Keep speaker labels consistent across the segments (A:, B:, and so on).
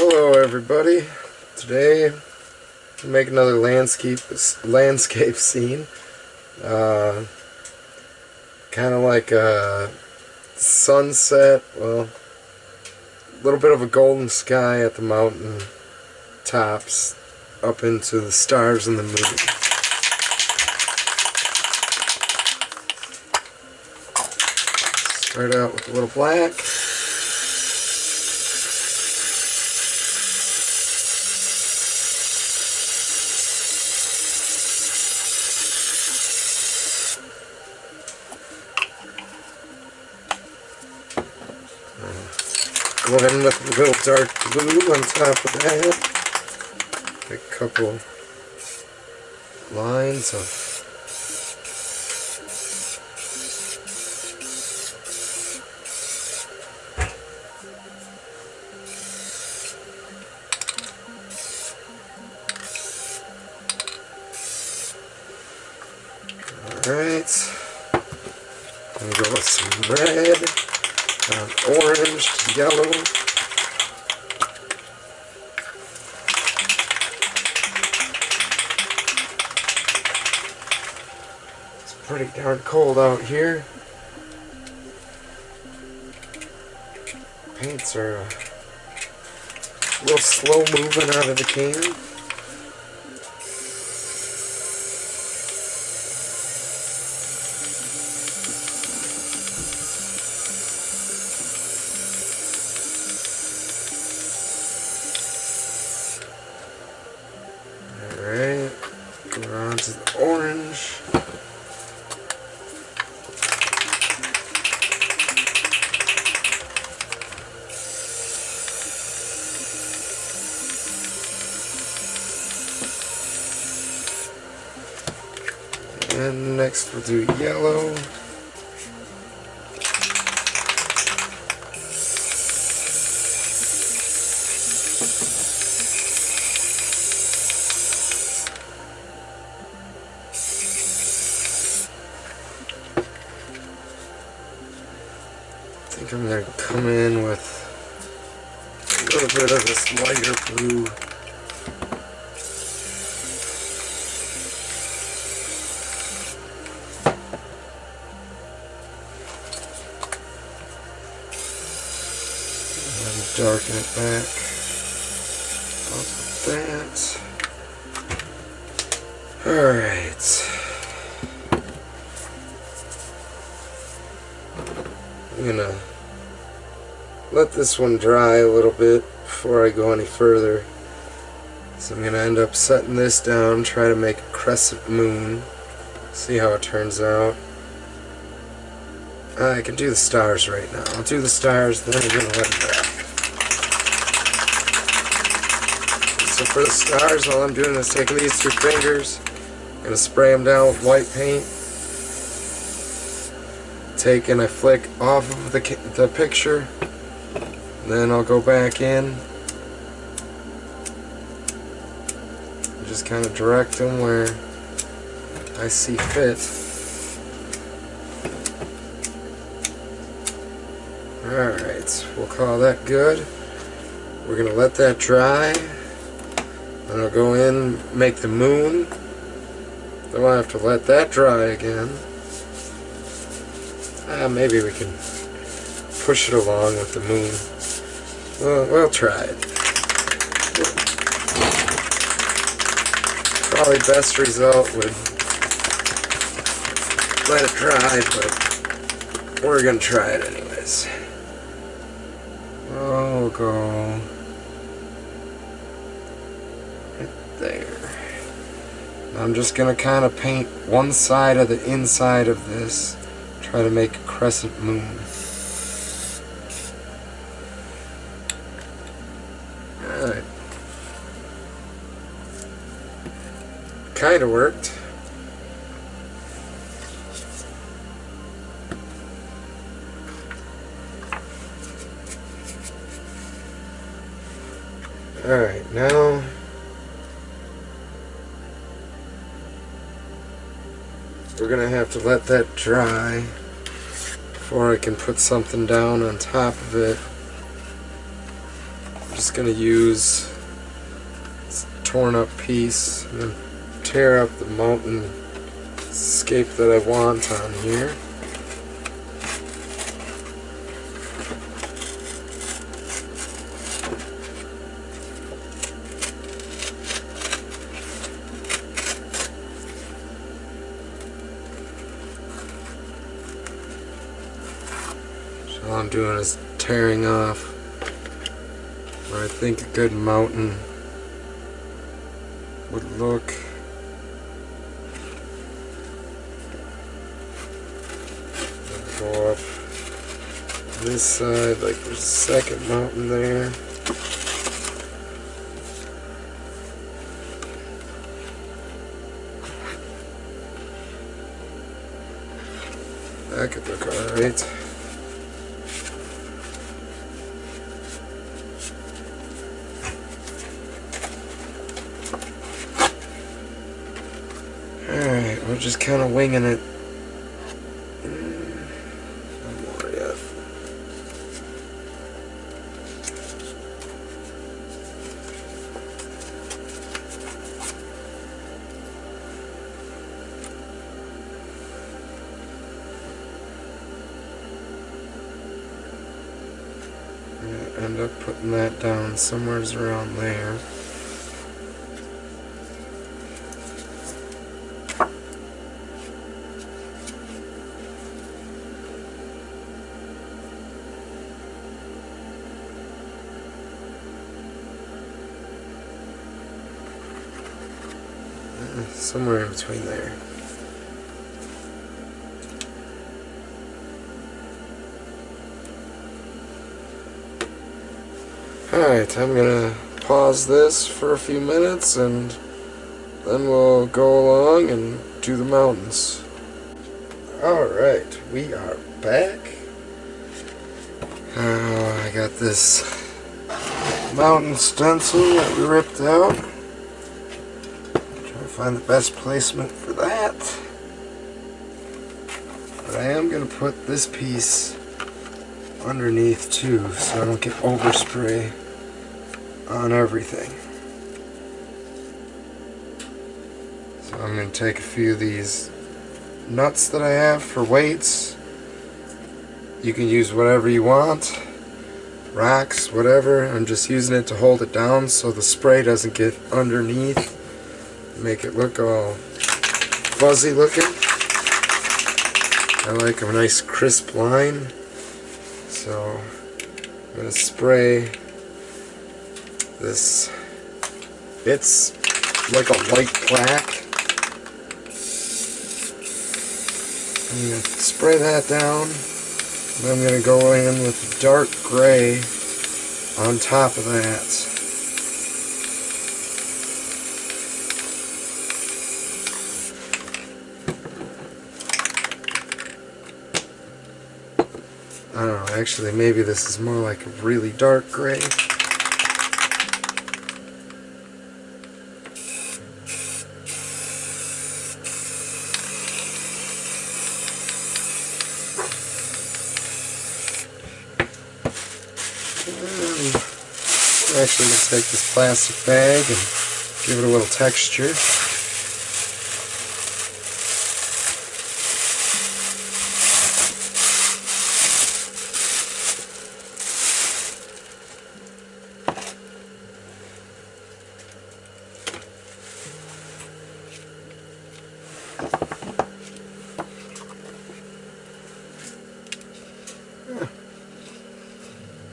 A: Hello everybody. Today we'll make another landscape scene. Kind of like a sunset, well, a little bit of a golden sky at the mountain tops up into the stars and the moon. Start out with a little black. Go in with a little dark blue on top of that. A couple lines of alright. I'm going to go with some red. Orange, yellow, it's pretty darn cold out here. Paints are a little slow moving out of the can. Alright, we're on to the orange. And next we'll do yellow. I think I'm going to come in with a little bit of this lighter blue. And darken it back up with that. Alright. I'm gonna let this one dry a little bit before I go any further. So I'm gonna end up setting this down, try to make a crescent moon, see how it turns out. I can do the stars right now. I'll do the stars, then I'm gonna let it dry. So for the stars, all I'm doing is taking these two fingers, gonna spray them down with white paint. Taking a flick off of the picture, then I'll go back in and just kind of direct them where I see fit. Alright, we'll call that good. We're going to let that dry, then I'll go in, make the moon, then I'll have to let that dry again. Maybe we can push it along with the moon. Well, we'll try it. Probably best result would let it dry, but we're gonna try it anyways. We'll go right there. I'm just gonna kind of paint one side of the inside of this. Try to make a crescent moon. Alright. Kinda worked. Alright, now we're gonna have to let that dry before I can put something down on top of it. just going to use this torn up piece and then tear up the mountain scape that I want on here. So all I'm doing is tearing off where I think a good mountain would look. Go up this side, like there's a second mountain there. That could look alright. Alright, we're just kind of winging it. End up putting that down somewhere around there. Somewhere in between there. Alright, I'm gonna pause this for a few minutes and then we'll go along and do the mountains. Alright, we are back. I got this mountain stencil that we ripped out. Trying to find the best placement for that. But I am gonna put this piece underneath too, so I don't get overspray on everything. So I'm going to take a few of these nuts that I have for weights. You can use whatever you want, rocks, whatever. I'm just using it to hold it down so the spray doesn't get underneath, make it look all fuzzy looking. I like a nice crisp line. So I'm going to spray this. It's like a white plaque. I'm going to spray that down. And I'm going to go in with dark gray on top of that. I don't know, actually maybe this is more like a really dark gray. I'm actually going to take this plastic bag and give it a little texture.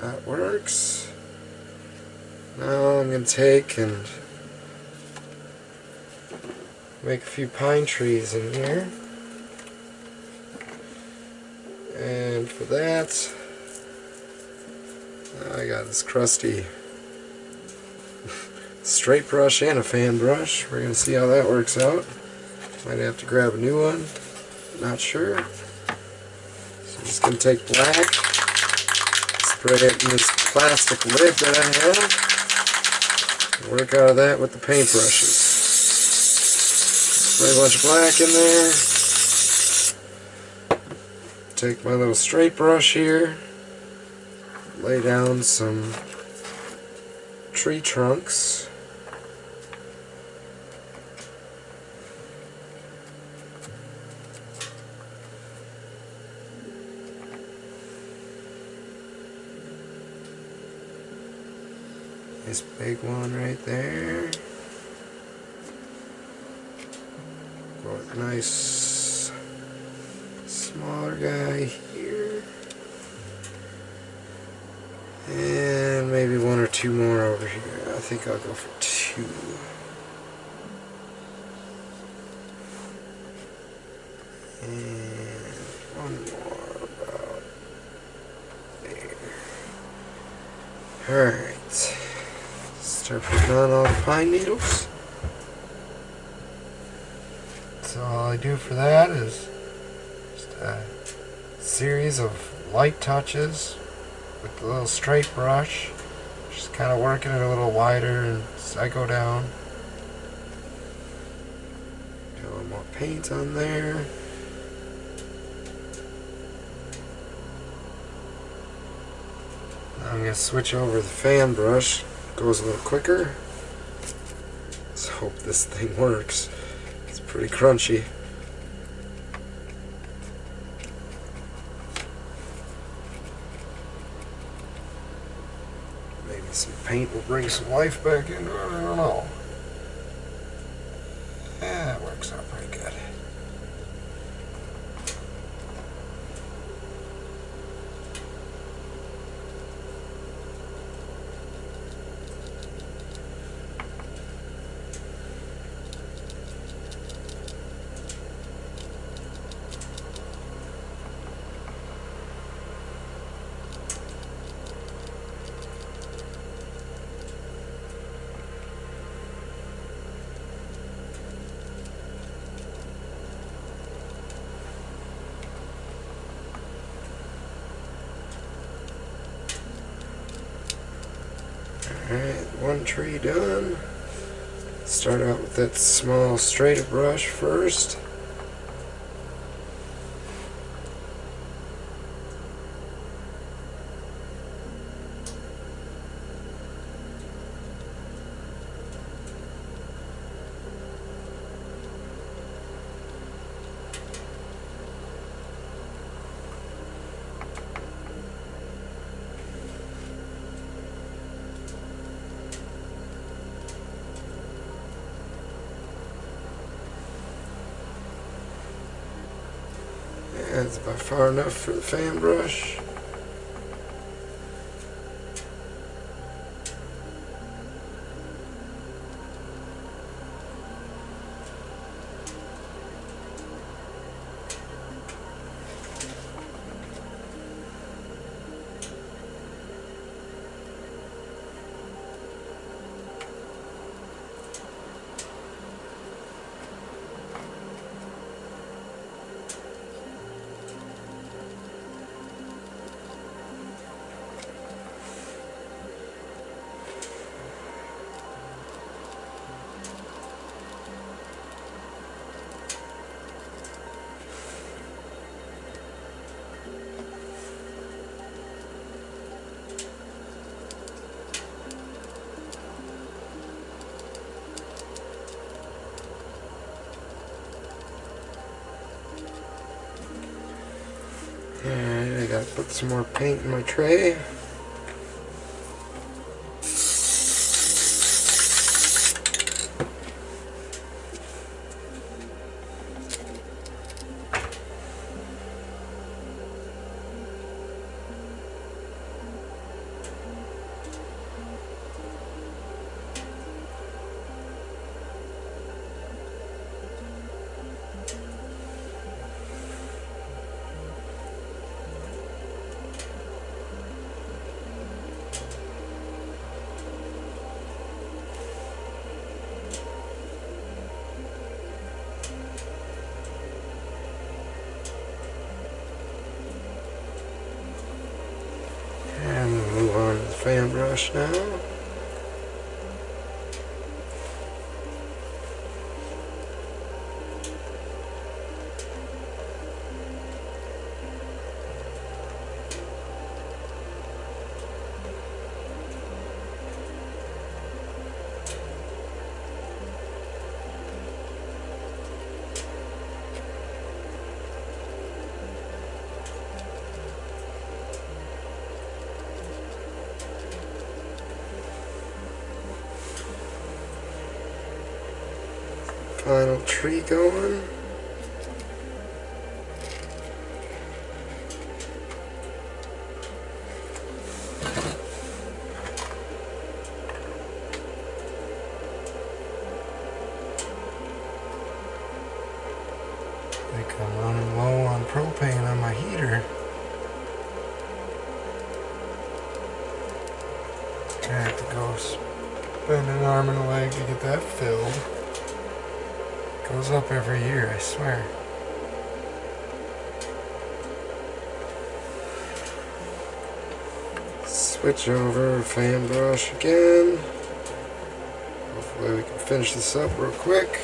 A: That works. Now I'm going to take and make a few pine trees in here. And for that, I got this crusty straight brush and a fan brush. We're going to see how that works out. Might have to grab a new one. Not sure. So I'm just going to take black, spray it in this plastic lid that I have. Work out of that with the paintbrushes. Spray a bunch of black in there. Take my little straight brush here. Lay down some tree trunks. This big one right there. Got a nice smaller guy here. And maybe one or two more over here. I think I'll go for two. And one more about there. Alright. Start putting on all the pine needles. So all I do for that is just a series of light touches with the little straight brush, just kind of working it a little wider as I go down. Get a little more paint on there. Now I'm going to switch over the fan brush. Goes a little quicker. Let's hope this thing works. It's pretty crunchy. Maybe some paint will bring some life back into it, I don't know. Yeah, it works out pretty good. Alright, one tree done. Start out with that small straight brush first. That's about far enough for the fan brush. Alright, I gotta put some more paint in my tray. Fan brush now. final tree going. I think I'm running low on propane on my heater. I have to go spend an arm and a leg to get that filled. Goes up every year, I swear. Switch over, fan brush again. Hopefully we can finish this up real quick.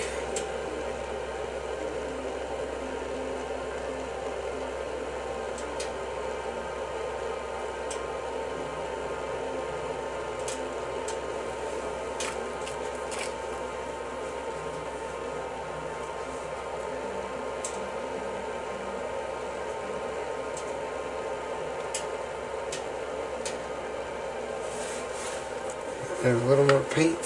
A: Add a little more paint.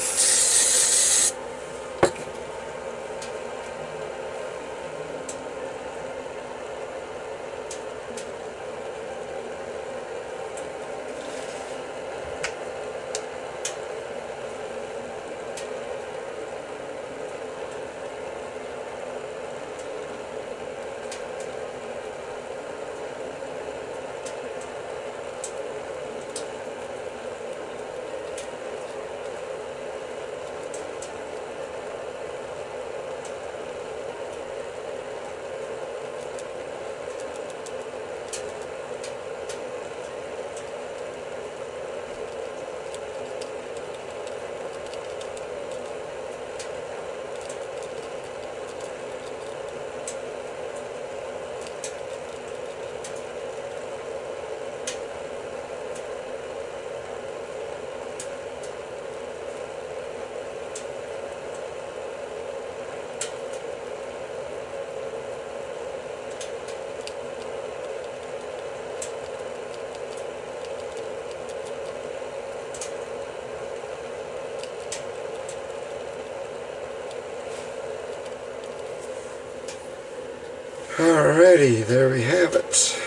A: Alrighty, there we have it.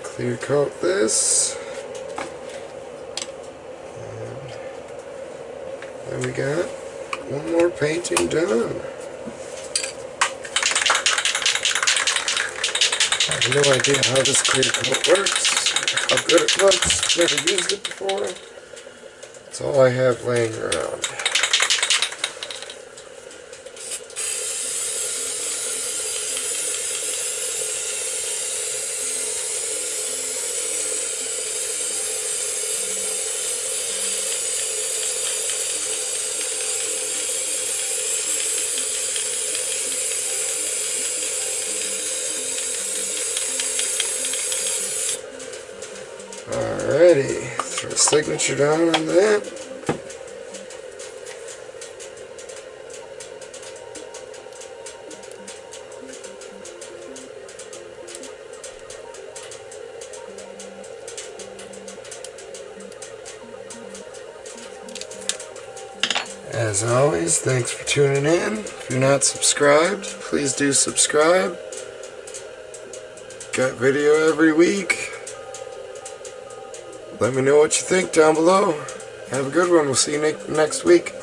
A: Clear coat this. And then we got one more painting done. I have no idea how this clear coat works, how good it looks. Never used it before. That's all I have laying around. Alrighty, throw a signature down on that. As always, thanks for tuning in. If you're not subscribed, please do subscribe. Got video every week. Let me know what you think down below. Have a good one. We'll see you next week.